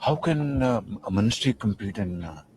How can a ministry compete in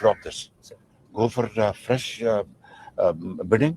drop this, go for fresh bidding।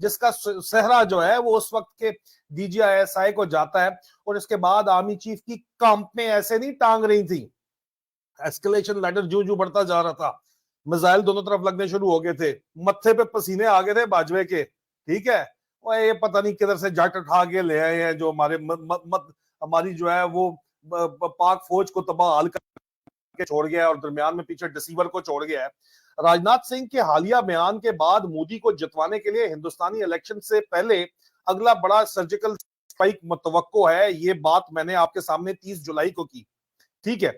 جس کا صحرا جو ہے وہ اس وقت کے D G I S I کو جاتا ہے. اور اس کے بعد آرمی چیف کی کانپیں ایسے نہیں ٹانگ رہی تھی, ایسکلیشن لیڈر جو بڑھتا جا رہا تھا, میزائل دونوں طرف لگنے شروع ہو گئے تھے, متھے پہ پسینے آ گئے تھے باجوے کے, ٹھیک ہے, اور یہ پتہ نہیں کدھر سے جٹ اٹھا کے لے آئے ہیں جو ہماری جو ہے وہ پاک فوج کو تباہ حال کر کے چھوڑ گیا ہے اور درمیان میں پیچھے ڈسیور کو چھوڑ گیا ہے. راجناتھ سنگھ کے حالیہ بیان کے بعد مودی کو جتوانے کے لیے ہندوستانی الیکشن سے پہلے اگلا بڑا سرجیکل اسٹرائک متوقع ہے. یہ بات میں نے آپ کے سامنے 30 جولائی کو کی, ٹھیک ہے.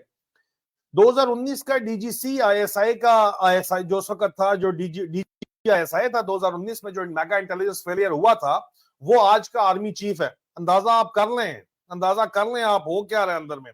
2019 کا D G C I S I کا جو اس وقت تھا, جو D G I S I تھا 2019 میں جو میگا انٹیلیجنس فیلئر ہوا تھا, وہ آج کا آرمی چیف ہے. اندازہ آپ کر لیں آپ ہو کیا رہے اندر میں.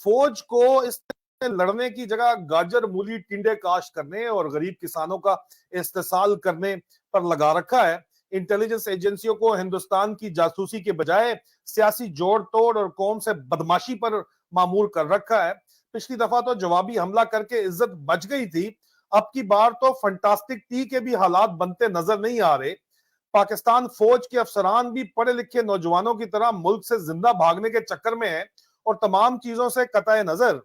فوج کو اس لڑنے کی جگہ گاجر مولی ٹنڈے کاشت کرنے اور غریب کسانوں کا استحصال کرنے پر لگا رکھا ہے. انٹیلیجنس ایجنسیوں کو ہندوستان کی جاسوسی کے بجائے سیاسی جوڑ توڑ اور قوم سے بدماشی پر معمور کر رکھا ہے. پچھلی دفعہ تو جوابی حملہ کر کے عزت بچ گئی تھی, اب کی بار تو فنٹاسٹک ٹی کے بھی حالات بنتے نظر نہیں آ رہے. پاکستان فوج کے افسران بھی پڑھے لکھے نوجوانوں کی طرح ملک سے زندہ بھاگنے کے چکر میں ہیں اور تمام چیزوں سے قطع نظر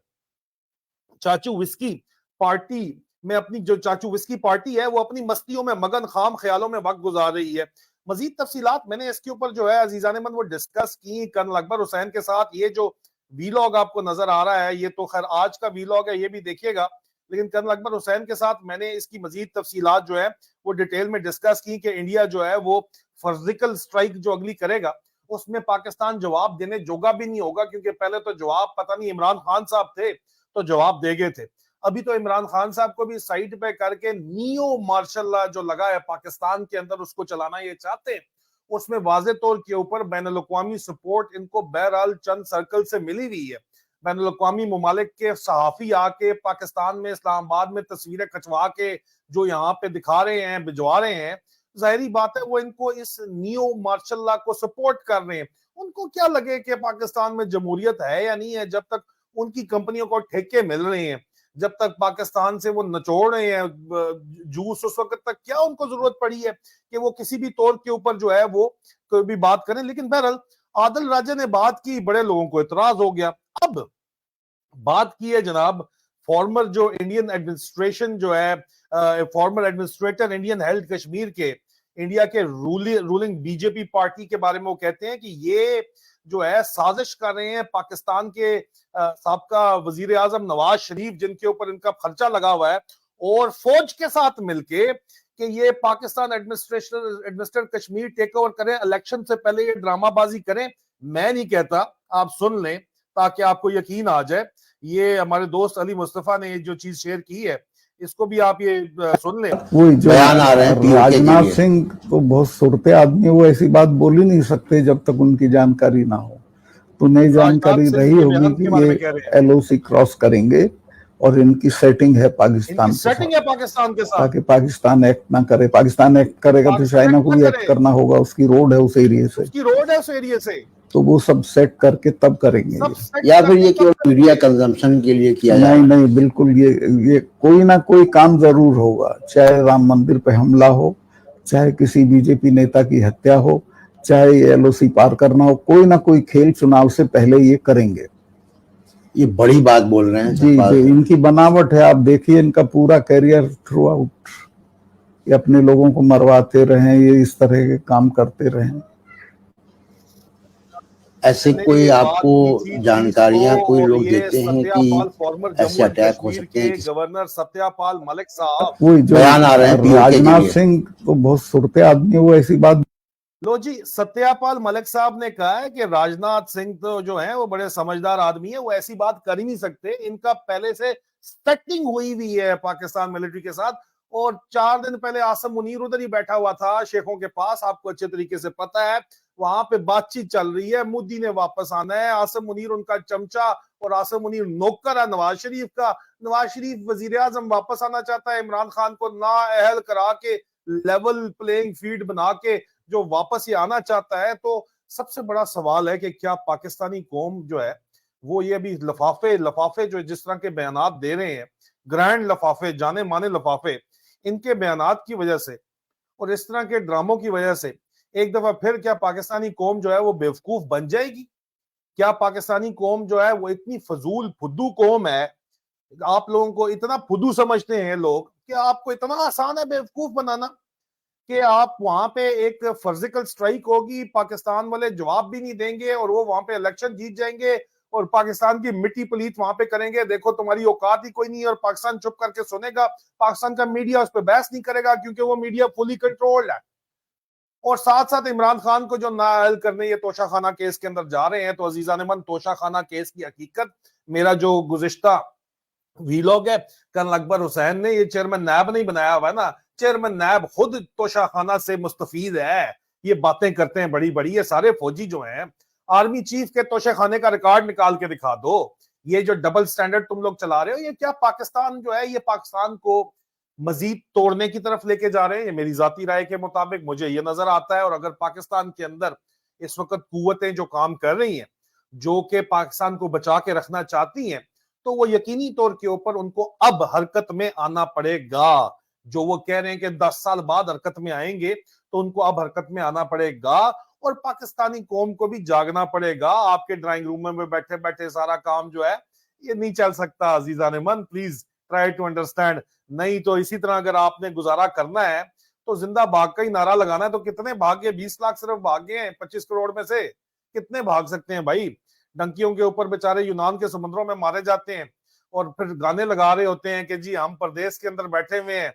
چاچو وسکی پارٹی میں اپنی جو چاچو وسکی پارٹی ہے وہ اپنی مستیوں میں مگن خام خیالوں میں وقت گزار رہی ہے. مزید تفصیلات میں نے اس کے اوپر جو ہے عزیزان من وہ ڈسکس کی کرنل اکبر حسین کے ساتھ. یہ جو ویلاگ آپ کو نظر آ رہا ہے یہ تو خیر آج کا ویلاگ ہے, یہ بھی دیکھیے گا, لیکن کرنل اکبر حسین کے ساتھ میں نے اس کی مزید تفصیلات جو ہے وہ ڈیٹیل میں ڈسکس کی کہ انڈیا جو ہے وہ سرجیکل اسٹرائک جو اگلی کرے گا اس میں پاکستان جواب دینے جوگا بھی نہیں ہوگا, کیونکہ پہلے تو جواب پتہ نہیں عمران خان صاحب تھے تو جواب دے گئے تھے. ابھی تو عمران خان صاحب کو بھی سائٹ پہ کر کے نیو مارشل لا جو لگا ہے پاکستان کے اندر اس کو چلانا یہ چاہتے ہیں. اس میں واضح طور کے اوپر بین الاقوامی سپورٹ ان کو بہرحال چند سرکل سے ملی ہوئی ہے. بین الاقوامی ممالک کے صحافی آ کے پاکستان میں اسلام آباد میں تصویریں کھچوا کے جو یہاں پہ دکھا رہے ہیں, بھجوا رہے ہیں, ظاہری بات ہے وہ ان کو اس نیو مارشل لا کو سپورٹ کر رہے ہیں. ان کو کیا لگے کہ پاکستان میں جمہوریت ہے یا نہیں ہے, جب تک ان کی کمپنیوں کو ٹھیکے مل رہے ہیں, جب تک پاکستان سے وہ نچوڑ رہے ہیں جوس, اس وقت تک کیا ان کو ضرورت پڑی ہے کہ وہ کسی بھی طور کے اوپر جو ہے وہ کوئی بھی بات کریں. لیکن بہرحال عادل راجہ نے بات کی, بڑے لوگوں کو اعتراض ہو گیا. اب بات کی ہے جناب فارمر جو انڈین ایڈمنسٹریشن جو ہے former administrator Indian health Kashmir کے, انڈیا کے ruling B J P party کے بارے میں وہ کہتے ہیں کہ یہ جو ہے سازش کر رہے ہیں پاکستان کے سابقہ وزیر اعظم نواز شریف, جن کے اوپر ان کا خرچہ لگا ہوا ہے, اور فوج کے ساتھ مل کے کہ یہ Pakistan administrator Kashmir take over کریں, الیکشن سے پہلے یہ ڈرامہ بازی کریں. میں نہیں کہتا, آپ سن لیں تاکہ آپ کو یقین آ جائے. یہ ہمارے دوست علی مصطفیٰ نے جو چیز شیئر کی ہے اس کو بھی آپ یہ سن لیں. وہی جو بیان آ رہے ہیں راجناتھ سنگھ تو بہت صورت آدمی, وہ ایسی بات بول ہی نہیں سکتے جب تک ان کی جانکاری نہ ہو. تو نئی جانکاری رہی ہوگی کہ یہ ایل او سی کراس کریں گے اور ان کی سیٹنگ ہے پاکستان کے ساتھ, پاکستان کے ساتھ تاکہ پاکستان ایکٹ نہ کرے. پاکستان ایکٹ کرے گا تو چائنا کو بھی ایکٹ کرنا ہوگا, اس کی روڈ ہے اس ایریے سے, تو وہ سب سیٹ کر کے تب کریں گے. یا پھر یہ کیول میڈیا کنزمپشن کے لیے کیا جائے؟ نہیں بالکل, یہ کوئی نہ کوئی کام ضرور ہوگا, چاہے رام مندر پہ حملہ ہو, چاہے کسی بی جے پی نیتا کی ہتیا ہو, چاہے ایل او سی پار کرنا ہو, کوئی نہ کوئی کھیل چناؤ سے پہلے یہ کریں گے. یہ بڑی بات بول رہے ہیں جی ان کی بناوٹ ہے. آپ دیکھیے ان کا پورا کیریئر تھرو آؤٹ یہ اپنے لوگوں کو مرواتے رہیں, یہ اس طرح کے کام کرتے رہیں. ایسے کوئی آپ کو جانکاریاں کوئی لوگ دیتے ہیں کہ ایسے اٹیک ہو سکتے ہیں؟ گورنر ستیہ پال ملک صاحب وہی جو بیان آ رہے ہیں راجناتھ سنگھ تو بہت صورت آدمی, وہ ایسی بات. لو جی, ستیہ پال ملک صاحب نے کہا ہے کہ راجناتھ سنگھ تو جو ہیں وہ بڑے سمجھدار آدمی ہیں, وہ ایسی بات کر ہی نہیں سکتے. ان کا پہلے سے سیٹنگ ہوئی ہے پاکستان ملٹری کے ساتھ, اور 4 دن پہلے عاصم منیر ادھر ہی بیٹھا ہوا تھا شیخوں کے پاس, آپ کو اچھے طریقے سے پتا ہے. وہاں پہ بات چیت چل رہی ہے, مودی نے واپس آنا ہے, عاصم منیر ان کا چمچا اور عاصم منیر نوکر ہے نواز شریف کا. نواز شریف وزیر اعظم واپس آنا چاہتا ہے, عمران خان کو نااہل کرا کے لیول پلینگ فیلڈ بنا کے جو واپس یہ آنا چاہتا ہے. تو سب سے بڑا سوال ہے کہ کیا پاکستانی قوم جو ہے وہ یہ ابھی لفافے جو جس طرح کے بیانات دے رہے ہیں, گرینڈ لفافے, جانے مانے لفافے, ان کے بیانات کی وجہ سے اور اس طرح کے ڈراموں کی وجہ سے ایک دفعہ پھر کیا پاکستانی قوم جو ہے وہ بیوقوف بن جائے گی؟ کیا پاکستانی قوم جو ہے وہ اتنی فضول پھدو قوم ہے؟ آپ لوگوں کو اتنا پھدو سمجھتے ہیں لوگ کہ آپ کو اتنا آسان ہے بیوقوف بنانا کہ آپ وہاں پہ ایک فرزیکل سٹرائک ہوگی، پاکستان والے جواب بھی نہیں دیں گے اور وہ وہاں پہ الیکشن جیت جائیں گے اور پاکستان کی مٹی پلیت وہاں پہ کریں گے، دیکھو تمہاری اوقات ہی کوئی نہیں، اور پاکستان چپ کر کے سنے گا، پاکستان کا میڈیا اس پہ بحث نہیں کرے گا کیونکہ وہ میڈیا فلی کنٹرولڈ ہے۔ اور ساتھ ساتھ عمران خان کو جو نااہل کرنے یہ توشہ خانہ کیس کے اندر جا رہے ہیں، تو عزیزان من توشہ خانہ کیس کی حقیقت میرا جو گزشتہ ویلوگ ہے کرنل اکبر حسین نے، یہ چیئرمین نیب نہیں بنایا ہوا ہے نا، چیئرمین نیب خود توشہ خانہ سے مستفید ہے، یہ باتیں کرتے ہیں بڑی بڑی، یہ سارے فوجی جو ہیں آرمی چیف کے توشہ خانے کا ریکارڈ نکال کے دکھا دو۔ یہ جو ڈبل سٹینڈرڈ تم لوگ چلا رہے ہو، یہ کیا پاکستان جو ہے یہ پاکستان کو مزید توڑنے کی طرف لے کے جا رہے ہیں؟ یہ میری ذاتی رائے کے مطابق مجھے یہ نظر آتا ہے۔ اور اگر پاکستان کے اندر اس وقت قوتیں جو کام کر رہی ہیں جو کہ پاکستان کو بچا کے رکھنا چاہتی ہیں، تو وہ یقینی طور کے اوپر ان کو اب حرکت میں آنا پڑے گا۔ جو وہ کہہ رہے ہیں کہ 10 سال بعد حرکت میں آئیں گے، تو ان کو اب حرکت میں آنا پڑے گا اور پاکستانی قوم کو بھی جاگنا پڑے گا۔ آپ کے ڈرائنگ روم میں بیٹھے بیٹھے سارا کام جو ہے یہ نہیں چل سکتا عزیزان من، پلیز ٹرائی ٹو انڈرسٹینڈ۔ نہیں تو اسی طرح اگر آپ نے گزارا کرنا ہے تو زندہ بھاگ کا ہی نعرہ لگانا ہے، تو کتنے بھاگے؟ 20 لاکھ صرف بھاگے ہیں 25 کروڑ میں سے، کتنے بھاگ سکتے ہیں بھائی؟ ڈنکیوں کے اوپر بیچارے یونان کے سمندروں میں مارے جاتے ہیں اور پھر گانے لگا رہے ہوتے ہیں کہ جی ہم پردیس کے اندر بیٹھے ہوئے ہیں۔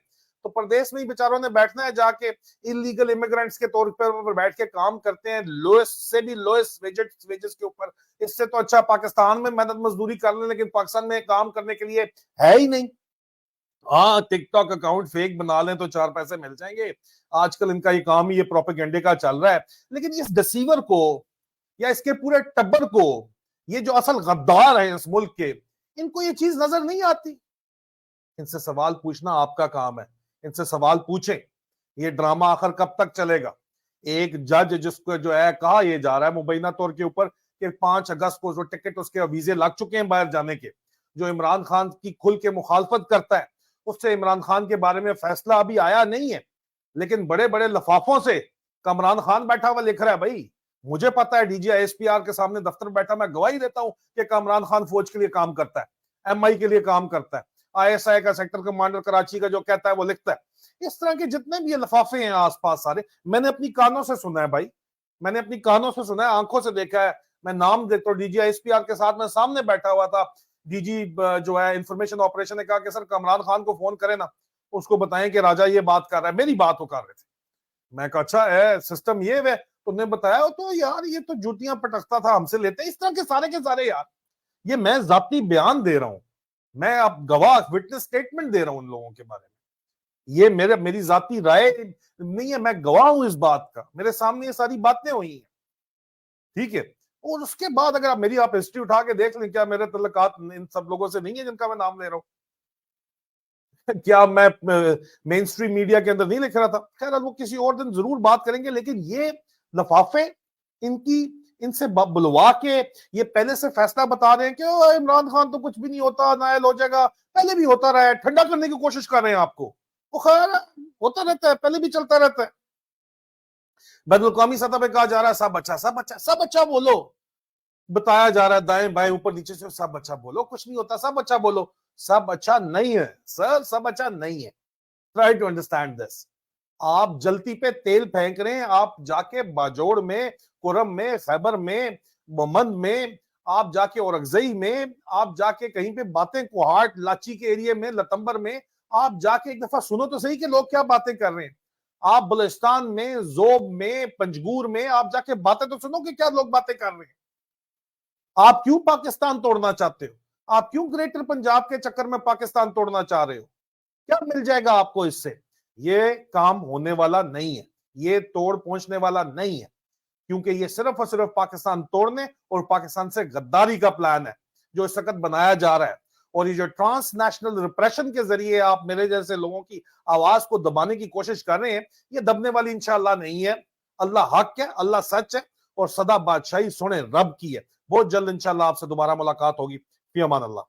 تو پردیس میں ہی بیچاروں نے بیٹھنا ہے، جا کے انلیگل امیگرینٹس کے طور پر بیٹھ کے کام کرتے ہیں لوئسٹ سے بھی لوئسٹ ویجز کے اوپر۔ اس سے تو اچھا پاکستان میں محنت مزدوری کر لیں، لیکن پاکستان میں کام کرنے کے لیے ہے ہی نہیں۔ ہاں ٹک ٹاک اکاؤنٹ فیک بنا لیں تو 4 پیسے مل جائیں گے، آج کل ان کا یہ کام ہی یہ پروپیگنڈے کا چل رہا ہے۔ لیکن اس ڈسیور کو یا اس کے پورے ٹبر کو، یہ جو اصل غدار ہیں اس ملک کے، ان کو یہ چیز نظر نہیں آتی۔ ان سے سوال پوچھنا آپ کا کام ہے، ان سے سوال پوچھیں۔ یہ ڈرامہ آخر کب تک چلے گا؟ ایک جج جس کو جو ہے کہا یہ جا رہا ہے مبینہ طور کے اوپر کہ 5 اگست کو جو ٹکٹ اس کے ویزے لگ چکے ہیں باہر جانے کے، جو عمران خان کی کھل کے مخالفت کرتا ہے، اس سے عمران خان کے بارے میں فیصلہ ابھی آیا نہیں ہے، لیکن بڑے بڑے لفافوں سے کامران خان بیٹھا ہوا لکھ رہا ہے۔ بھائی مجھے پتا ہے D G S P R کے سامنے دفتر بیٹھا میں گواہی دیتا ہوں کہ کامران خان فوج کے لیے کام کرتا ہے، ایم آئی کے لیے کام کرتا ہے، آئی ایس آئی کا سیکٹر کمانڈر کراچی کا جو کہتا ہے وہ لکھتا ہے۔ اس طرح کے جتنے بھی لفافے ہیں آس پاس سارے میں نے اپنی کانوں سے سنا ہے بھائی، میں نے اپنی کانوں سے سنا ہے، آنکھوں سے دیکھا ہے۔ میں نام دیکھتا ہوں، D G S P R کے ساتھ میں سامنے بیٹھا ہوا تھا، ڈی جی جو ہے انفارمیشن آپریشن نے کہا کہ سر کامران خان کو فون کریں نا، اس کو بتائیں کہ راجہ یہ بات کر رہا ہے، میری بات وہ کر رہے تھے۔ میں کہا اچھا ہے سسٹم یہ ہے، تم نے بتایا تو یار یہ تو جوتیاں پٹکتا تھا ہم سے لیتے، اس طرح کے سارے یار، یہ میں ذاتی بیان دے رہا ہوں، میں اب گواہ وٹنس سٹیٹمنٹ دے رہا ہوں ان لوگوں کے بارے میں، یہ میری ذاتی رائے نہیں ہے، میں گواہ ہوں اس بات کا، میرے سامنے یہ ساری باتیں ہوئی ہیں، ٹھیک ہے۔ اور اس کے بعد اگر آپ ہسٹری اٹھا کے دیکھ لیں، کیا میرے تعلقات ان سب لوگوں سے نہیں ہے جن کا میں نام لے رہا ہوں؟ کیا میں مین سٹریم میڈیا کے اندر نہیں لکھ رہا تھا؟ خیر وہ کسی اور دن ضرور بات کریں گے، لیکن یہ لفافے ان سے بلوا کے یہ پہلے سے فیصلہ بتا رہے ہیں کہ عمران خان تو کچھ بھی نہیں ہوتا، نائل ہو جائے گا، پہلے بھی ہوتا رہا ہے، ٹھنڈا کرنے کی کوشش کر رہے ہیں آپ کو، وہ خیر ہوتا رہتا ہے، پہلے بھی چلتا رہتا ہے۔ بین الاقوامی سطح پہ کہا جا رہا ہے سب اچھا بولو، بتایا جا رہا ہے دائیں بائیں اوپر نیچے سے سب اچھا بولو، کچھ نہیں ہوتا، سب اچھا بولو، سب اچھا نہیں ہے سر، سب اچھا نہیں ہے۔ Try to understand this. آپ جلتی پہ تیل پھینک رہے ہیں، آپ جا کے باجوڑ میں، کرم میں، خیبر میں، ممند میں، آپ جا کے اورگزئی میں، آپ جا کے کہیں پہ باتیں کوہاٹ لاچی کے ایریے میں، لتمبر میں، آپ جا کے ایک دفعہ سنو تو صحیح کہ لوگ کیا باتیں کر رہے ہیں۔ آپ بلوچستان میں، زوب میں، پنجگور میں آپ جا کے باتیں تو سنو کہ کیا لوگ باتیں کر رہے ہیں۔ آپ کیوں پاکستان توڑنا چاہتے ہو؟ آپ کیوں گریٹر پنجاب کے چکر میں پاکستان توڑنا چاہ رہے ہو؟ کیا مل جائے گا آپ کو اس سے؟ یہ کام ہونے والا نہیں ہے، یہ توڑ پہنچنے والا نہیں ہے، کیونکہ یہ صرف اور صرف پاکستان توڑنے اور پاکستان سے غداری کا پلان ہے جو اس وقت بنایا جا رہا ہے۔ اور یہ جو ٹرانس نیشنل ریپریشن کے ذریعے آپ میرے جیسے لوگوں کی آواز کو دبانے کی کوشش کر رہے ہیں، یہ دبنے والی انشاءاللہ نہیں ہے۔ اللہ حق ہے، اللہ سچ ہے، اور سدا بادشاہی سنے رب کی ہے۔ بہت جلد انشاءاللہ آپ سے دوبارہ ملاقات ہوگی۔ فی امان اللہ۔